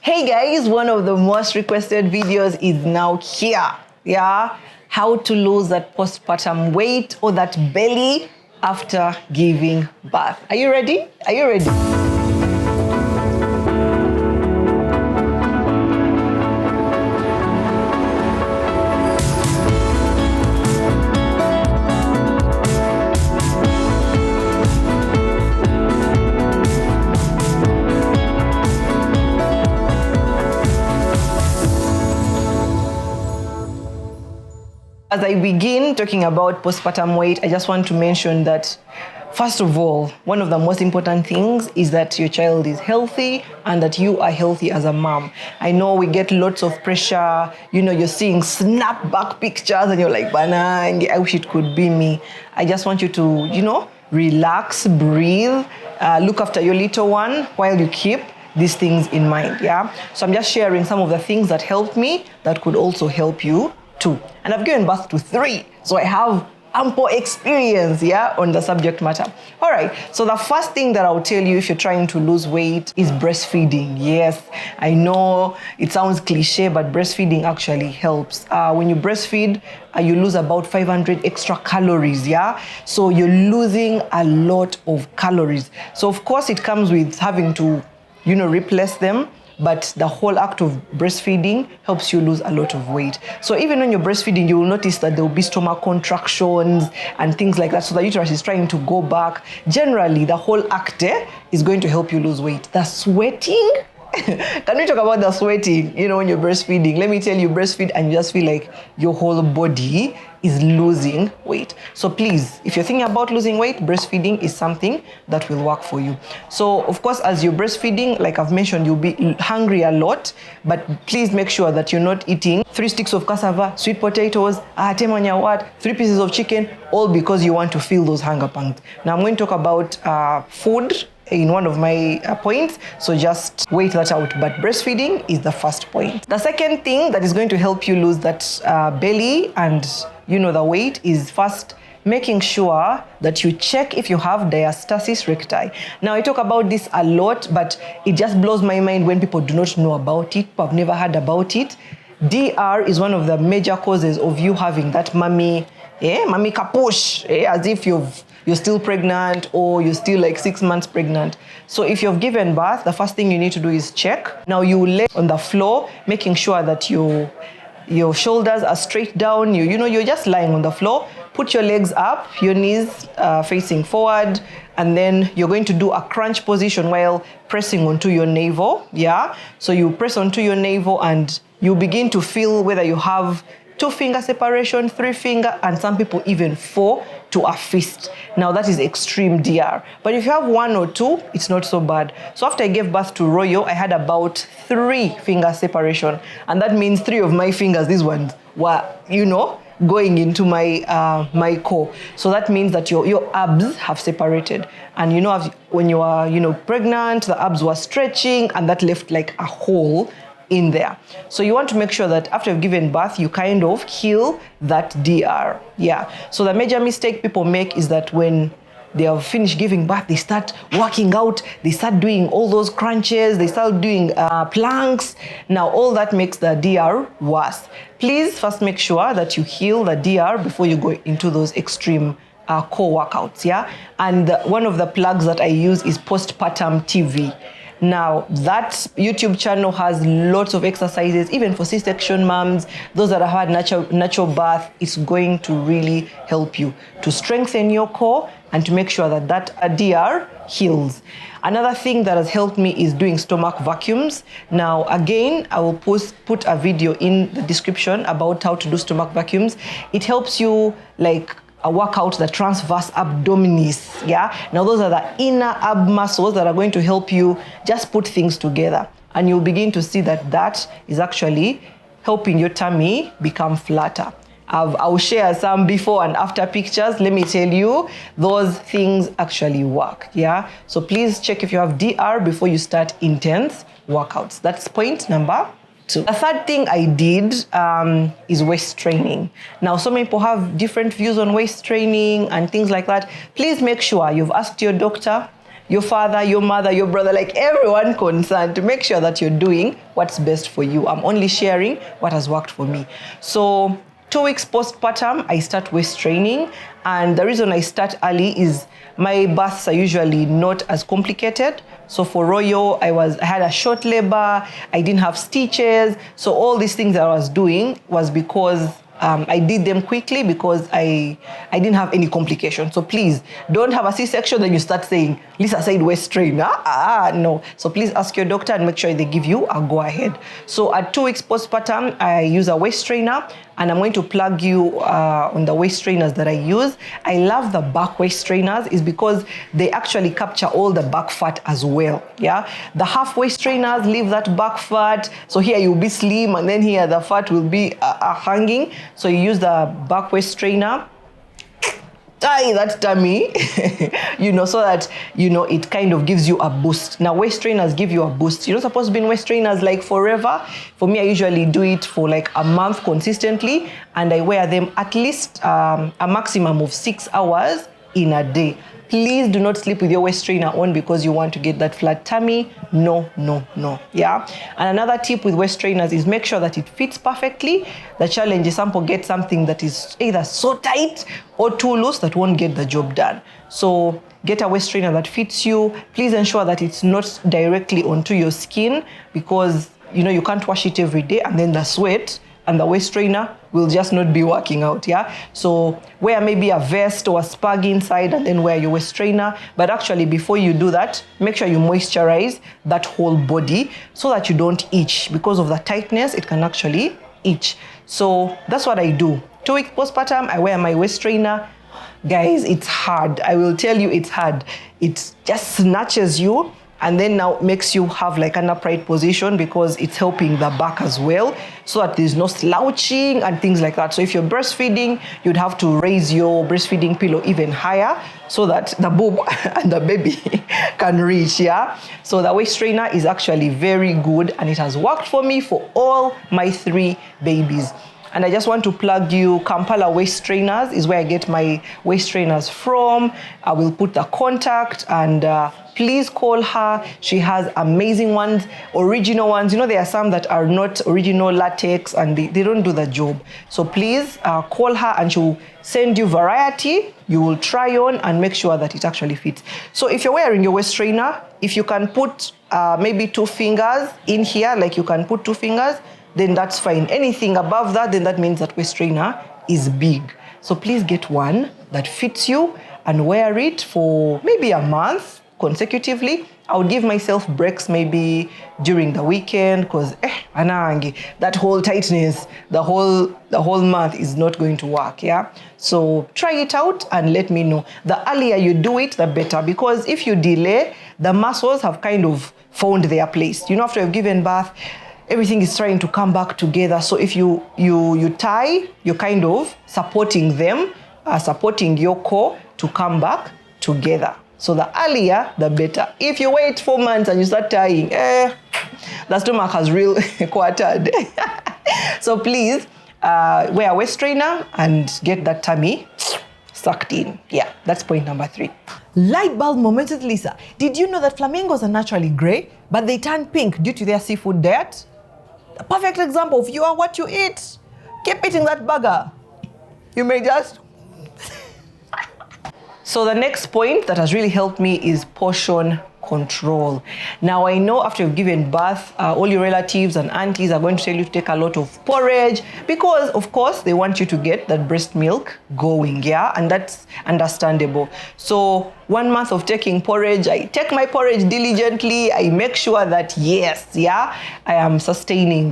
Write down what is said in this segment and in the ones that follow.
Hey guys, one of the most requested videos is now here. Yeah, how to lose that postpartum weight or that belly after giving birth. Are you ready? Are you ready? As I begin talking about postpartum weight, I just want to mention that, first of all, one of the most important things is that your child is healthy and that you are healthy as a mom. I know we get lots of pressure. You're seeing snapback pictures and you're like, Bana, I wish it could be me. I just want you to, relax, breathe, look after your little one while you keep these things in mind, yeah? So I'm just sharing some of the things that helped me that could also help you too. And I've given birth to 3, so I have ample experience, on the subject matter. All right, so the first thing that I'll tell you if you're trying to lose weight is breastfeeding. Yes, I know it sounds cliche, but breastfeeding actually helps. When you breastfeed, you lose about 500 extra calories, So you're losing a lot of calories. So of course it comes with having to, replace them. But the whole act of breastfeeding helps you lose a lot of weight. So even when you're breastfeeding, you will notice that there will be stomach contractions and things like that. So the uterus is trying to go back. Generally, the whole act is going to help you lose weight. The sweating, can we talk about the sweating, when you're breastfeeding? Let me tell you, breastfeed and you just feel like your whole body is losing weight. So please, if you're thinking about losing weight, breastfeeding is something that will work for you. So of course, as you're breastfeeding, like I've mentioned, you'll be hungry a lot, but please make sure that you're not eating 3 sticks of cassava, sweet potatoes, 3 pieces of chicken, all because you want to feel those hunger pangs. Now I'm going to talk about food in one of my points, so just wait that out. But breastfeeding is the first point. The second thing that is going to help you lose that belly and the weight is first making sure that you check if you have diastasis recti. Now I talk about this a lot, but it just blows my mind when people do not know about it, but have never heard about it. DR is one of the major causes of you having that mommy kapush, as if you're still pregnant or you're still like 6 months pregnant. So if you've given birth, the first thing you need to do is check. Now you lay on the floor, making sure that your shoulders are straight down. You're just lying on the floor. Put your legs up, your knees facing forward, and then you're going to do a crunch position while pressing onto your navel, So you press onto your navel and you begin to feel whether you have 2-finger separation, 3-finger, and some people even 4 to a fist. Now that is extreme DR. But if you have 1 or 2, it's not so bad. So after I gave birth to Royo, I had about 3-finger separation. And that means 3 of my fingers, these ones, were, going into my my core. So that means that your abs have separated. And when you are, pregnant, the abs were stretching and that left like a hole in there. So you want to make sure that after you've given birth, you kind of heal that DR. So the major mistake people make is that when they have finished giving birth, they start working out, they start doing all those crunches, they start doing planks. Now all that makes the DR worse. Please first make sure that you heal the DR before you go into those extreme core workouts, And one of the plugs that I use is Postpartum TV. Now, that YouTube channel has lots of exercises, even for C-section moms, those that have had natural birth. It's going to really help you to strengthen your core and to make sure that DR heals. Another thing that has helped me is doing stomach vacuums. Now, again, I will put a video in the description about how to do stomach vacuums. It helps you work out the transverse abdominis, Now those are the inner ab muscles that are going to help you just put things together. And you'll begin to see that is actually helping your tummy become flatter. I'll share some before and after pictures. Let me tell you, those things actually work, So please check if you have DR before you start intense workouts. That's point number 2. The third thing I did is waist training. Now, so many people have different views on waist training and things like that. Please make sure you've asked your doctor, your father, your mother, your brother, like everyone concerned, to make sure that you're doing what's best for you. I'm only sharing what has worked for me. So 2 weeks postpartum, I start waist training. And the reason I start early is my births are usually not as complicated. So for Royal, I had a short labor, I didn't have stitches. So all these things that I was doing was because I did them quickly because I didn't have any complications. So please don't have a C-section, then you start saying, Lisa said waist trainer. No. So please ask your doctor and make sure they give you a go ahead. So at 2 weeks postpartum, I use a waist trainer, and I'm going to plug you on the waist trainers that I use. I love the back waist trainers is because they actually capture all the back fat as well. Yeah, the half waist trainers leave that back fat. So here you'll be slim, and then here the fat will be hanging. So you use the back waist trainer, tie that tummy, so that, it kind of gives you a boost. Now, waist trainers give you a boost. You're not supposed to be in waist trainers like forever. For me, I usually do it for like a month consistently, and I wear them at least a maximum of 6 hours in a day. Please do not sleep with your waist trainer on because you want to get that flat tummy. No. Yeah. And another tip with waist trainers is make sure that it fits perfectly. The challenge is some people get something that is either so tight or too loose that won't get the job done. So get a waist trainer that fits you. Please ensure that it's not directly onto your skin because, you can't wash it every day, and then the sweat and the waist trainer will just not be working out, yeah? So wear maybe a vest or a spag inside and then wear your waist trainer. But actually, before you do that, make sure you moisturize that whole body so that you don't itch. Because of the tightness, it can actually itch. So that's what I do. 2 weeks postpartum, I wear my waist trainer. Guys, it's hard. I will tell you it's hard. It just snatches you and then now makes you have like an upright position because it's helping the back as well, so that there's no slouching and things like that. So if you're breastfeeding, you'd have to raise your breastfeeding pillow even higher so that the boob and the baby can reach, yeah? So the waist trainer is actually very good, and it has worked for me for all my 3 babies. And I just want to plug you, Kampala Waist Trainers is where I get my waist trainers from. I will put the contact, and please call her. She has amazing ones, original ones. There are some that are not original latex and they don't do the job. So please call her and she'll send you variety. You will try on and make sure that it actually fits. So if you're wearing your waist trainer, if you can put maybe 2 fingers in here, like you can put 2 fingers, then that's fine. Anything above that, then that means that waist trainer is big. So please get one that fits you and wear it for maybe a month consecutively. I would give myself breaks maybe during the weekend because anangi, that whole tightness, the whole month is not going to work, yeah? So try it out and let me know. The earlier you do it, the better, because if you delay, the muscles have kind of found their place. After you've given birth, everything is trying to come back together. So if you tie, you're kind of supporting them, supporting your core to come back together. So the earlier, the better. If you wait 4 months and you start tying, the stomach has real quartered. So please wear a waist trainer and get that tummy sucked in. Yeah, that's point number 3. Light bulb moment with Lisa. Did you know that flamingos are naturally gray, but they turn pink due to their seafood diet? A perfect example of you are what you eat. Keep eating that burger. You may just... So the next point that has really helped me is portion control. Now I know after you've given birth, all your relatives and aunties are going to tell you to take a lot of porridge because of course they want you to get that breast milk going, yeah? And that's understandable. So 1 month of taking porridge, I take my porridge diligently. I make sure that yes, yeah, I am sustaining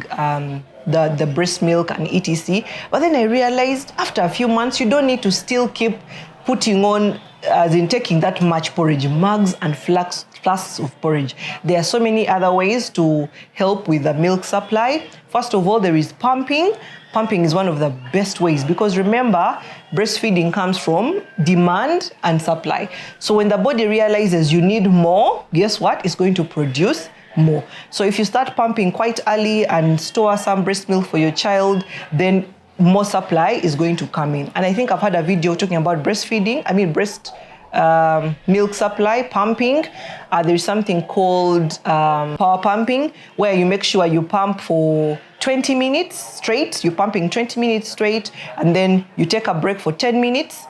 the breast milk and etc. But then I realized after a few months, you don't need to still keep putting on, as in taking that much porridge, mugs and flasks of porridge. There are so many other ways to help with the milk supply. First of all, there is pumping. Pumping is one of the best ways because remember, breastfeeding comes from demand and supply. So when the body realizes you need more, guess what? It's going to produce more. So if you start pumping quite early and store some breast milk for your child, then more supply is going to come in. And I think I've had a video talking about breast milk supply, pumping. There's something called power pumping, where you make sure you pump for 20 minutes straight. You're pumping 20 minutes straight, and then you take a break for 10 minutes,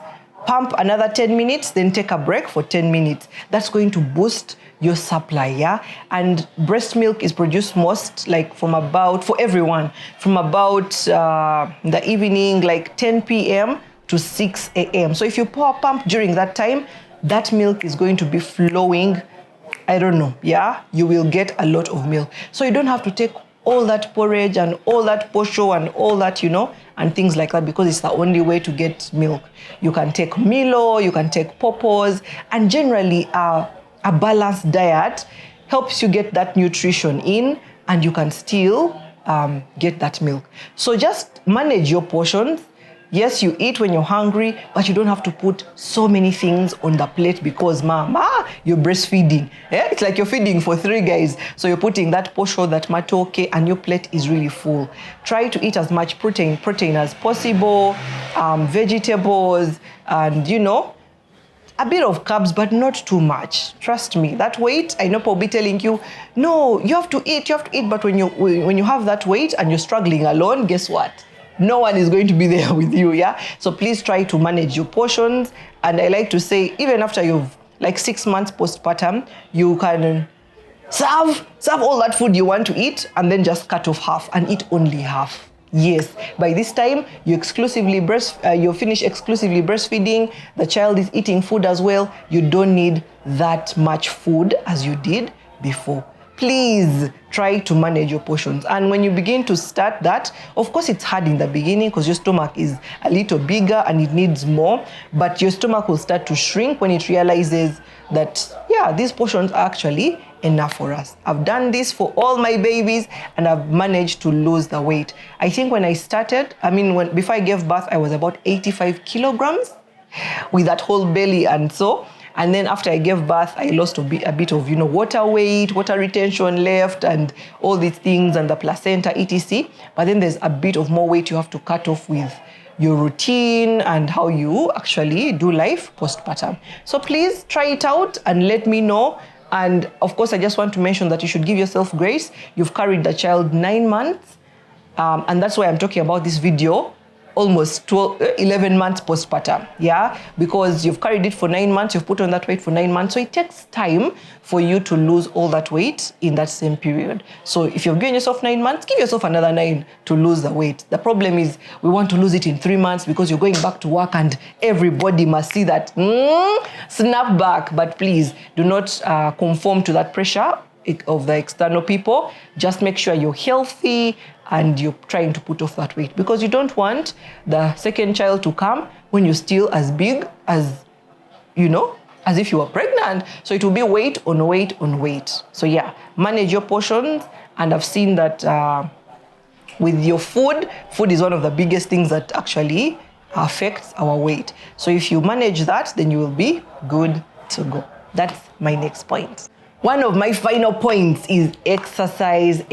pump another 10 minutes, then take a break for 10 minutes. That's going to boost your supply, yeah? And breast milk is produced most, like for everyone, from about the evening, like 10 p.m. to 6 a.m. So if you power pump during that time, that milk is going to be flowing, I don't know, yeah? You will get a lot of milk. So you don't have to take all that porridge and all that posho and all that, and things like that, because it's the only way to get milk. You can take Milo, you can take Popos, and generally a balanced diet helps you get that nutrition in, and you can still get that milk. So just manage your portions. Yes, you eat when you're hungry, but you don't have to put so many things on the plate because, mama, you're breastfeeding. Yeah? It's like you're feeding for 3 guys. So you're putting that posho, that matoke, and your plate is really full. Try to eat as much protein as possible, vegetables, and, a bit of carbs, but not too much. Trust me, that weight, I know people will be telling you, no, you have to eat, but when you have that weight and you're struggling alone, guess what? No one is going to be there with you, yeah? So please try to manage your portions. And I like to say, even after you've, 6 months postpartum, you can serve all that food you want to eat and then just cut off half and eat only half. Yes, by this time, you finish exclusively breastfeeding, the child is eating food as well, you don't need that much food as you did before. Please try to manage your portions. And when you begin to start that, of course it's hard in the beginning because your stomach is a little bigger and it needs more, but your stomach will start to shrink when it realizes that, yeah, these portions are actually enough for us. I've done this for all my babies and I've managed to lose the weight. I think when I started, before I gave birth, I was about 85 kilograms with that whole belly and so. And then after I gave birth, I lost a bit of, water weight, water retention left, and all these things, and the placenta, etc. But then there's a bit of more weight you have to cut off with your routine and how you actually do life postpartum. So please try it out and let me know. And of course, I just want to mention that you should give yourself grace. You've carried the child 9 months. And that's why I'm talking about this video almost 11 months postpartum, yeah? Because you've carried it for 9 months, you've put on that weight for 9 months. So it takes time for you to lose all that weight in that same period. So if you've given yourself 9 months, give yourself another 9 to lose the weight. The problem is we want to lose it in 3 months because you're going back to work and everybody must see that snap back. But please do not conform to that pressure of the external people. Just make sure you're healthy and you're trying to put off that weight, because you don't want the second child to come when you're still as big as, as if you were pregnant. So it will be weight on weight on weight. So yeah, manage your portions. And I've seen that with your food is one of the biggest things that actually affects our weight. So if you manage that, then you will be good to go. That's my next point. One of my final points is exercise.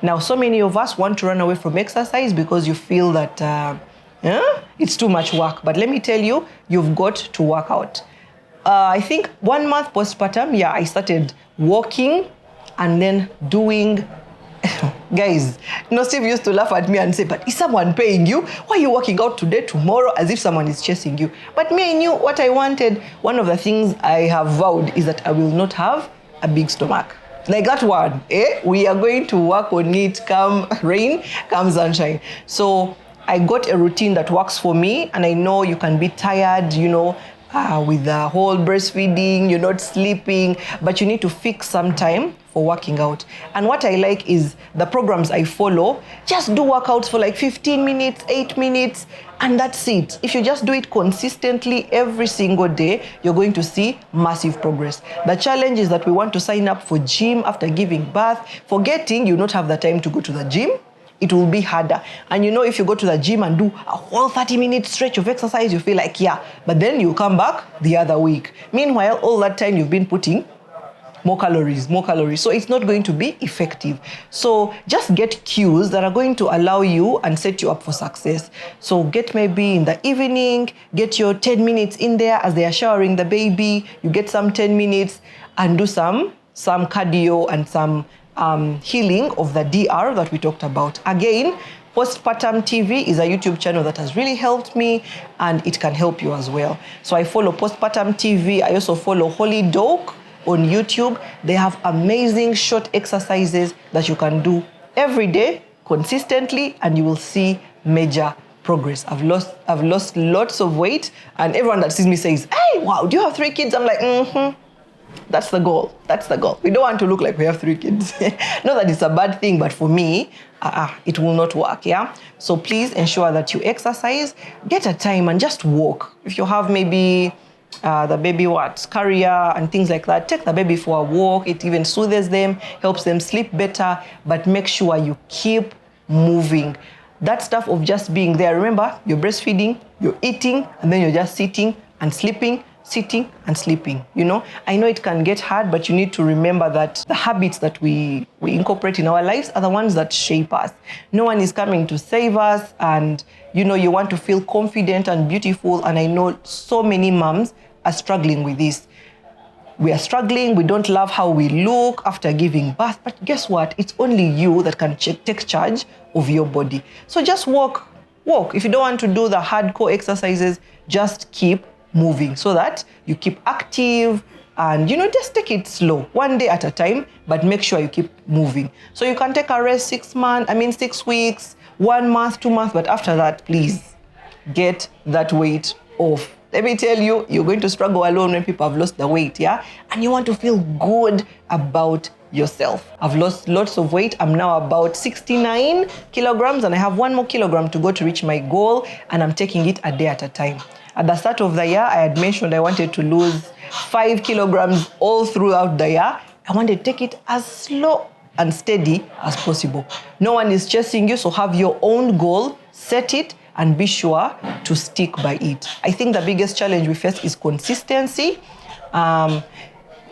Now, so many of us want to run away from exercise because you feel that it's too much work. But let me tell you, you've got to work out. I think 1 month postpartum, I started walking and then doing... Guys, Steve used to laugh at me and say, but is someone paying you? Why are you working out today, tomorrow, as if someone is chasing you? But me, I knew what I wanted. One of the things I have vowed is that I will not have a big stomach. Like that one, we are going to work on it, come rain, come sunshine. So I got a routine that works for me, and I know you can be tired, with the whole breastfeeding, you're not sleeping, but you need to fix some time for working out. And what I like is the programs I follow, just do workouts for 15 minutes, 8 minutes, and that's it. If you just do it consistently every single day, you're going to see massive progress. The challenge is that we want to sign up for gym after giving birth, forgetting you not have the time to go to the gym. It will be harder. And if you go to the gym and do a whole 30-minute stretch of exercise, you feel like, but then you come back the other week. Meanwhile, all that time you've been putting more calories. So it's not going to be effective. So just get cues that are going to allow you and set you up for success. So get maybe in the evening, get your 10 minutes in there as they are showering the baby. You get some 10 minutes and do some cardio and some healing of the DR that we talked about. Again, Postpartum TV is a YouTube channel that has really helped me, and it can help you as well. So I follow Postpartum TV. I also follow Holy Doc on YouTube. They have amazing short exercises that you can do every day consistently, and you will see major progress. I've lost lots of weight, and everyone that sees me says, "Hey, wow, do you have 3 kids?" I'm like, That's the goal. We don't want to look like we have 3 kids. Not that it's a bad thing, but for me, it will not work, yeah? So please ensure that you exercise, get a time and just walk. If you have maybe the baby carrier and things like that, take the baby for a walk. It even soothes them, helps them sleep better, but make sure you keep moving. That stuff of just being there, remember, you're breastfeeding, you're eating, and then you're just sitting and sleeping, sitting and sleeping. I know it can get hard, but you need to remember that the habits that we incorporate in our lives are the ones that shape us. No one is coming to save us, and you want to feel confident and beautiful, and I know so many moms are struggling with this. We are struggling, we don't love how we look after giving birth, but guess what? It's only you that can take charge of your body. So just walk. If you don't want to do the hardcore exercises, just keep moving so that you keep active, and just take it slow, 1 day at a time, but make sure you keep moving. So you can take a rest 6 weeks, 1 month, 2 months, but after that, please get that weight off. Let me tell you, you're going to struggle alone when people have lost the weight, yeah? And you want to feel good about yourself. I've lost lots of weight. I'm now about 69 kilograms, and I have 1 more kilogram to go to reach my goal, and I'm taking it a day at a time. At the start of the year, I had mentioned I wanted to lose 5 kilograms all throughout the year. I wanted to take it as slow and steady as possible. No one is chasing you, so have your own goal, set it, and be sure to stick by it. I think the biggest challenge we face is consistency.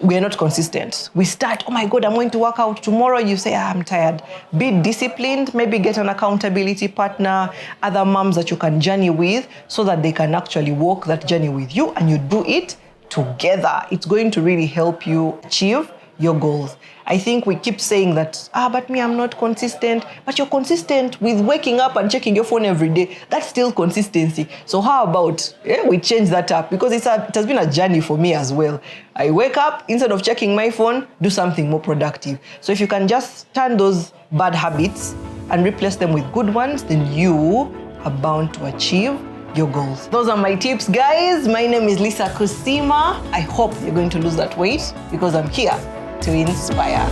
We are not consistent. We start, oh my God, I'm going to work out tomorrow. You say, I'm tired. Be disciplined. Maybe get an accountability partner, other moms that you can journey with, so that they can actually walk that journey with you, and you do it together. It's going to really help you achieve your goals. I think we keep saying that, but me, I'm not consistent. But you're consistent with waking up and checking your phone every day. That's still consistency. So how about we change that up? Because it has been a journey for me as well. I wake up, instead of checking my phone, do something more productive. So if you can just turn those bad habits and replace them with good ones, then you are bound to achieve your goals. Those are my tips, guys. My name is Lisa Kusima. I hope you're going to lose that weight, because I'm here to inspire.